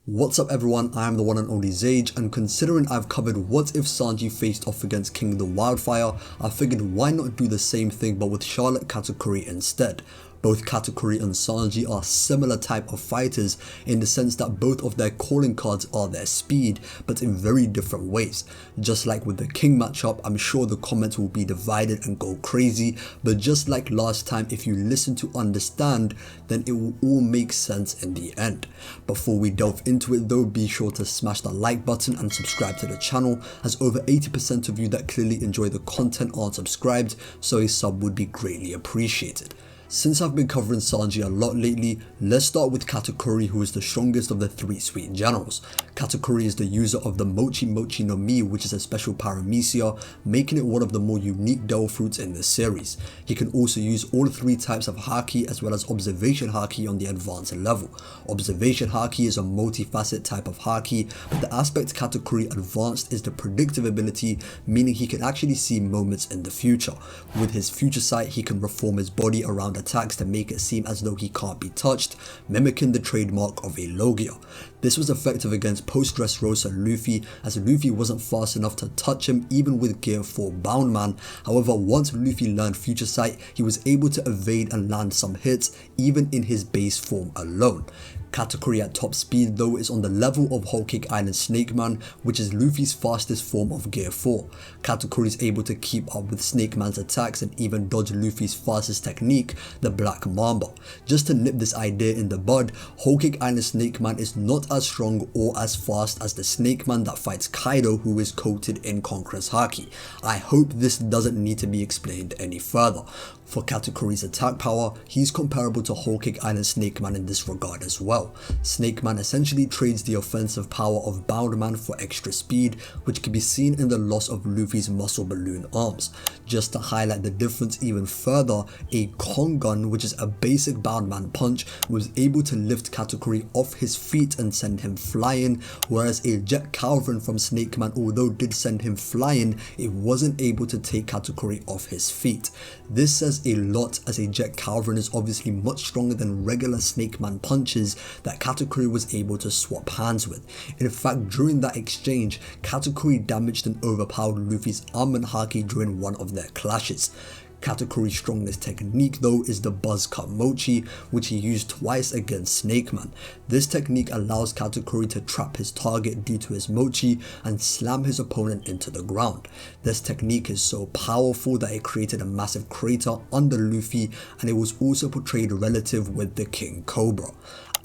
What's up everyone, I am the one and only Sage, and considering I've covered what if Sanji faced off against King the Wildfire, I figured why not do the same thing but with Charlotte Katakuri instead. Both Katakuri and Sanji are similar type of fighters in the sense that both of their calling cards are their speed, but in very different ways. Just like with the King matchup, I'm sure the comments will be divided and go crazy, but just like last time, if you listen to understand, then it will all make sense in the end. Before we delve into it though, be sure to smash the like button and subscribe to the channel, as over 80% of you that clearly enjoy the content aren't subscribed, so a sub would be greatly appreciated. Since I've been covering Sanji a lot lately, let's start with Katakuri, who is the strongest of the three sweet generals. Katakuri is the user of the Mochi Mochi no Mi, which is a special paramecia, making it one of the more unique devil fruits in this series. He can also use all three types of Haki as well as observation Haki on the advanced level. Observation Haki is a multifaceted type of Haki, but the aspect Katakuri advanced is the predictive ability, meaning he can actually see moments in the future. With his future sight, he can reform his body around attacks to make it seem as though he can't be touched, mimicking the trademark of a Logia. This was effective against post-Dressrosa Luffy, as Luffy wasn't fast enough to touch him even with Gear 4 Bound Man. However, once Luffy learned Future Sight, he was able to evade and land some hits even in his base form alone. Katakuri at top speed though is on the level of Whole Cake Island Snake Man, which is Luffy's fastest form of Gear 4. Katakuri is able to keep up with Snake Man's attacks and even dodge Luffy's fastest technique, the Black Mamba. Just to nip this idea in the bud, Whole Cake Island Snake Man is not as strong or as fast as the Snake Man that fights Kaido, who is coated in Conqueror's Haki. I hope this doesn't need to be explained any further. For Katakuri's attack power, he's comparable to Whole Cake Island Snake Man in this regard as well. Snake Man essentially trades the offensive power of Bound Man for extra speed, which can be seen in the loss of Luffy's muscle balloon arms. Just to highlight the difference even further, a Kongun, which is a basic Bound Man punch, was able to lift Katakuri off his feet and send him flying, whereas a Jet Calvin from Snake Man, although did send him flying, it wasn't able to take Katakuri off his feet. This says a lot, as a Jet Calvin is obviously much stronger than regular Snake Man punches that Katakuri was able to swap hands with. In fact, during that exchange, Katakuri damaged and overpowered Luffy's Armament Haki during one of their clashes. Katakuri's strongest technique though is the Buzz Cut Mochi, which he used twice against Snake Man. This technique allows Katakuri to trap his target due to his Mochi and slam his opponent into the ground. This technique is so powerful that it created a massive crater under Luffy, and it was also portrayed relative with the King Cobra.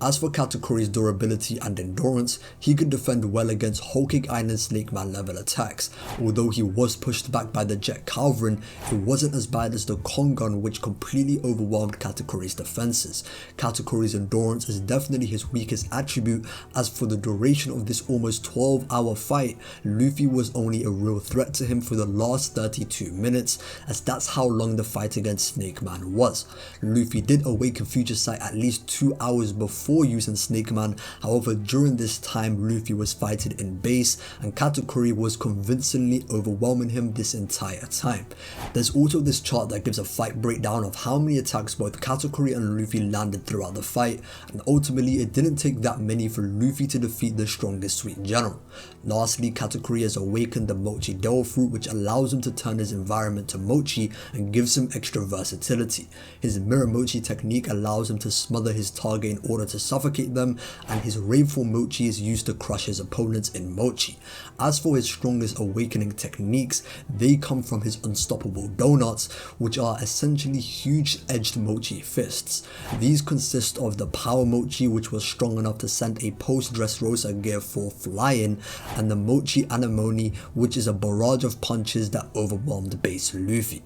As for Katakuri's durability and endurance, he could defend well against Whole Cake Island Snake Man level attacks. Although he was pushed back by the Jet Calvin, it wasn't as bad as the Kongun, which completely overwhelmed Katakuri's defenses. Katakuri's endurance is definitely his weakest attribute, as for the duration of this almost 12-hour fight, Luffy was only a real threat to him for the last 32 minutes, as that's how long the fight against Snake Man was. Luffy did awaken Future Sight at least 2 hours before using Snake Man. However, during this time, Luffy was fighting in base and Katakuri was convincingly overwhelming him this entire time. There's also this chart that gives a fight breakdown of how many attacks both Katakuri and Luffy landed throughout the fight, and ultimately it didn't take that many for Luffy to defeat the strongest sweet general. Lastly, Katakuri has awakened the Mochi Devil Fruit, which allows him to turn his environment to Mochi and gives him extra versatility. His Mirror Mochi technique allows him to smother his target in order to suffocate them, and his Rainfall Mochi is used to crush his opponents in Mochi. As for his strongest awakening techniques, they come from his Unstoppable Donuts, which are essentially huge edged Mochi fists. These consist of the Power Mochi, which was strong enough to send a post-Dressrosa Gear 4 flying, and the Mochi Anemone, which is a barrage of punches that overwhelmed base Luffy.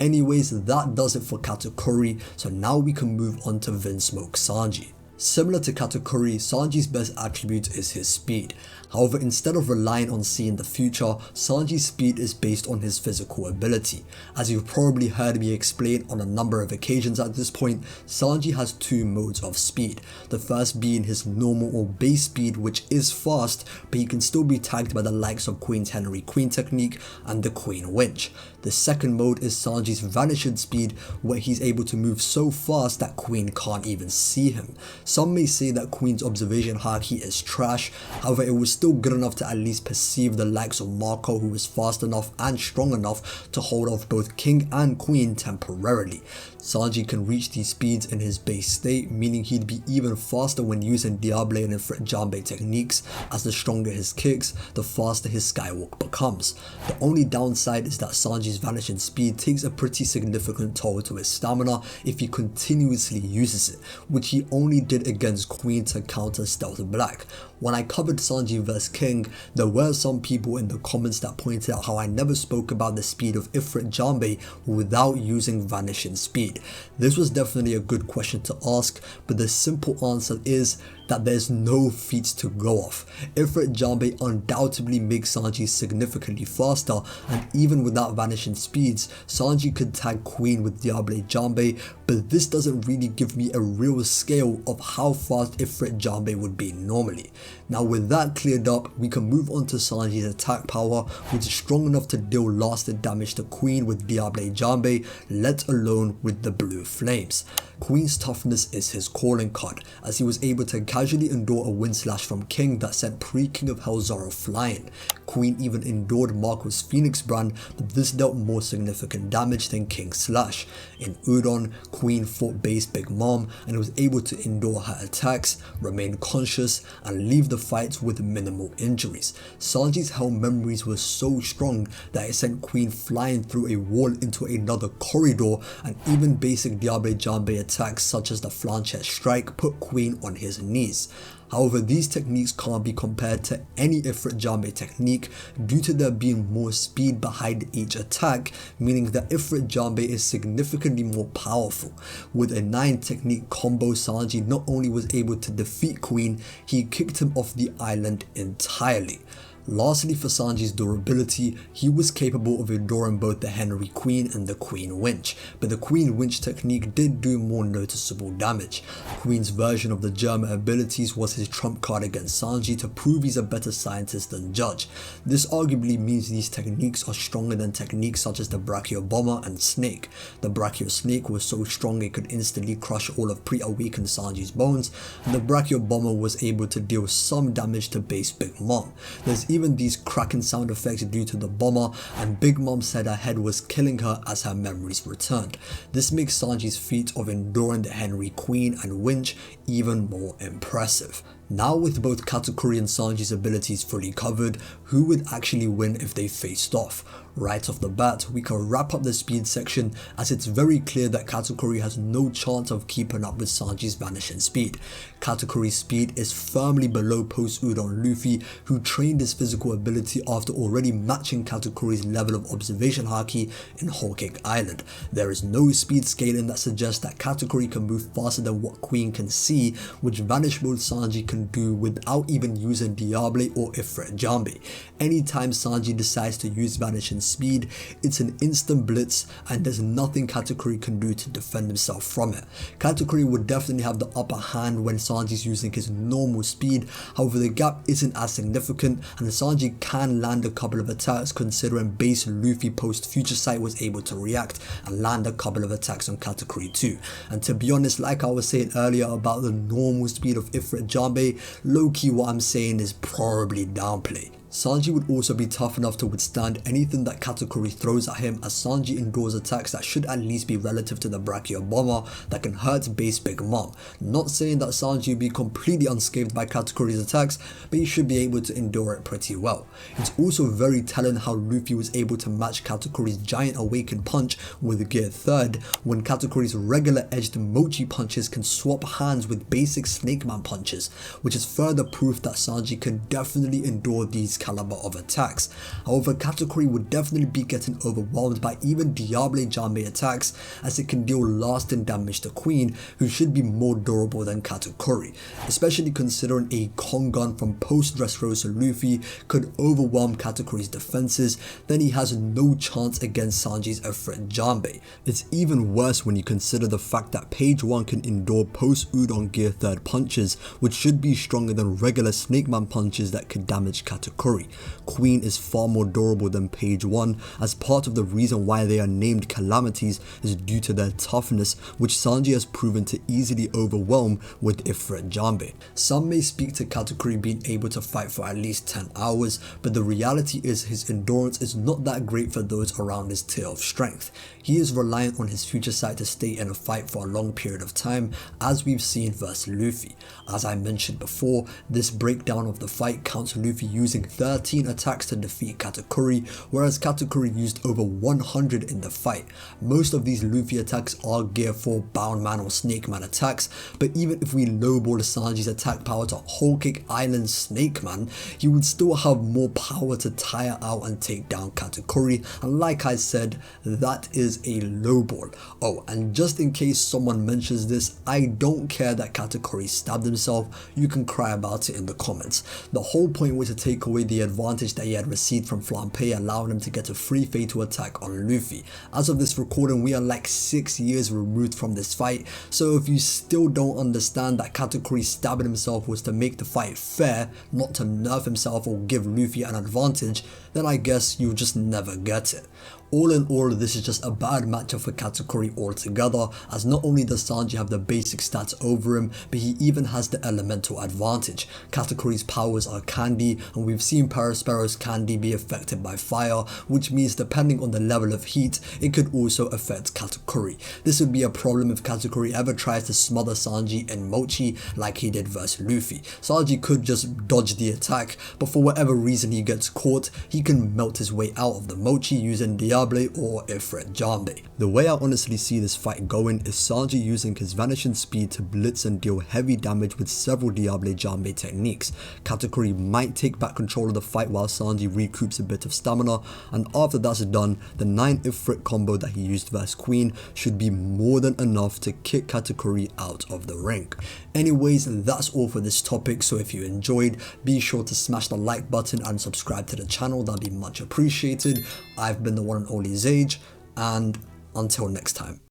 Anyways, that does it for Katakuri, so now we can move on to Vinsmoke Sanji. Similar to Katakuri, Sanji's best attribute is his speed. However, instead of relying on seeing the future, Sanji's speed is based on his physical ability. As you've probably heard me explain on a number of occasions at this point, Sanji has two modes of speed. The first being his normal or base speed, which is fast, but he can still be tagged by the likes of Queen's Henry Queen technique and the Queen Winch. The second mode is Sanji's vanishing speed, where he's able to move so fast that Queen can't even see him. Some may say that Queen's observation haki is trash, however it was still good enough to at least perceive the likes of Marco, who was fast enough and strong enough to hold off both King and Queen temporarily. Sanji can reach these speeds in his base state, meaning he'd be even faster when using Diable and Ifrit Jambe techniques, as the stronger his kicks, the faster his skywalk becomes. The only downside is that Sanji's vanishing speed takes a pretty significant toll to his stamina if he continuously uses it, which he only did against Queen to counter Stealth Black. When I covered Sanji vs King, there were some people in the comments that pointed out how I never spoke about the speed of Ifrit Jambe without using vanishing speed. This was definitely a good question to ask, but the simple answer is that there's no feats to go off. Ifrit Jambe undoubtedly makes Sanji significantly faster, and even without vanishing speeds, Sanji could tag Queen with Diable Jambe, but this doesn't really give me a real scale of how fast Ifrit Jambe would be normally. Now with that cleared up, we can move on to Sanji's attack power, which is strong enough to deal lasting damage to Queen with Diable Jambe, let alone with the blue flames. Queen's toughness is his calling card, as he was able to casually endure a wind slash from King that sent pre-King of Hell Zoro flying. Queen even endured Marco's Phoenix brand, but this dealt more significant damage than King's slash. In Udon, Queen fought base Big Mom and was able to endure her attacks, remain conscious, and leave the fights with minimal injuries. Sanji's Hell memories were so strong that it sent Queen flying through a wall into another corridor, and even basic Diable Jambe attacks such as the Flanchette strike put Queen on his knees. However, these techniques can't be compared to any Ifrit Jambe technique due to there being more speed behind each attack, meaning that Ifrit Jambe is significantly more powerful. With a 9 technique combo, Sanji not only was able to defeat Queen, he kicked him off the island entirely. Lastly, for Sanji's durability, he was capable of enduring both the Henry Queen and the Queen Winch, but the Queen Winch technique did do more noticeable damage. Queen's version of the Germa abilities was his trump card against Sanji to prove he's a better scientist than judge. This arguably means these techniques are stronger than techniques such as the Brachio Bomber and Snake. The Brachio Snake was so strong it could instantly crush all of pre-awakened Sanji's bones, and the Brachio Bomber was able to deal some damage to base Big Mom. There's even these cracking sound effects due to the bomber, and Big Mom said her head was killing her as her memories returned. This makes Sanji's feat of enduring the Henry Queen and Winch even more impressive. Now with both Katakuri and Sanji's abilities fully covered, who would actually win if they faced off? Right off the bat, we can wrap up the speed section, as it's very clear that Katakuri has no chance of keeping up with Sanji's vanishing speed. Katakuri's speed is firmly below post-Udon Luffy, who trained his physical ability after already matching Katakuri's level of observation haki in Whole Cake Island. There is no speed scaling that suggests that Katakuri can move faster than what Queen can see, which Vanish Mode Sanji can do without even using Diable or Ifrit Jambe. Anytime Sanji decides to use vanishing speed, it's an instant blitz, and there's nothing Katakuri can do to defend himself from it. Katakuri would definitely have the upper hand when Sanji's using his normal speed, however the gap isn't as significant, and Sanji can land a couple of attacks considering base Luffy post Future Sight was able to react and land a couple of attacks on Katakuri too. And to be honest, like I was saying earlier about the normal speed of Ifrit Jambe, low-key what I'm saying is probably downplay. Sanji would also be tough enough to withstand anything that Katakuri throws at him, as Sanji endures attacks that should at least be relative to the Brachio Bomber that can hurt base Big Mom. Not saying that Sanji would be completely unscathed by Katakuri's attacks, but he should be able to endure it pretty well. It's also very telling how Luffy was able to match Katakuri's giant awakened punch with Gear 3rd, when Katakuri's regular edged Mochi punches can swap hands with basic Snake Man punches, which is further proof that Sanji can definitely endure these caliber of attacks. However, Katakuri would definitely be getting overwhelmed by even Diable Jambe attacks, as it can deal lasting damage to Queen, who should be more durable than Katakuri, especially considering a Kongan from post Dressrosa Luffy could overwhelm Katakuri's defenses. Then he has no chance against Sanji's Ifrit Jambe. It's even worse when you consider the fact that Page 1 can endure post Udon Gear 3rd punches, which should be stronger than regular Snake Man punches that could damage Katakuri. Katakuri. Queen is far more durable than Page 1, as part of the reason why they are named calamities is due to their toughness, which Sanji has proven to easily overwhelm with Ifrit Jambe. Some may speak to Katakuri being able to fight for at least 10 hours, but the reality is his endurance is not that great for those around his tier of strength. He is reliant on his future sight to stay in a fight for a long period of time, as we've seen versus Luffy. As I mentioned before, this breakdown of the fight counts Luffy using 13 attacks to defeat Katakuri, whereas Katakuri used over 100 in the fight. Most of these Luffy attacks are Gear 4 Bound Man or Snake Man attacks, but even if we lowball Sanji's attack power to Whole Cake Island Snake Man, he would still have more power to tire out and take down Katakuri, and like I said, that is a lowball. Oh, and just in case someone mentions this, I don't care that Katakuri stabbed himself, you can cry about it in the comments. The whole point was to take away the advantage that he had received from Flampe, allowing him to get a free fatal attack on Luffy. As of this recording, we are like 6 years removed from this fight, so if you still don't understand that Katakuri stabbing himself was to make the fight fair, not to nerf himself or give Luffy an advantage, then I guess you'll just never get it. All in all, this is just a bad matchup for Katakuri altogether, as not only does Sanji have the basic stats over him, but he even has the elemental advantage. Katakuri's powers are candy, and we've seen Perospero's candy be affected by fire, which means depending on the level of heat, it could also affect Katakuri. This would be a problem if Katakuri ever tries to smother Sanji in Mochi like he did versus Luffy. Sanji could just dodge the attack, but for whatever reason he gets caught, he can melt his way out of the Mochi using Diable or Ifrit Jambe. The way I honestly see this fight going is Sanji using his vanishing speed to blitz and deal heavy damage with several Diable Jambe techniques. Katakuri might take back control of the fight while Sanji recoups a bit of stamina, and after that's done, the 9 Ifrit combo that he used versus Queen should be more than enough to kick Katakuri out of the ring. Anyways, that's all for this topic, so if you enjoyed, be sure to smash the like button and subscribe to the channel, that'd be much appreciated. I've been the one and only Sage, and until next time.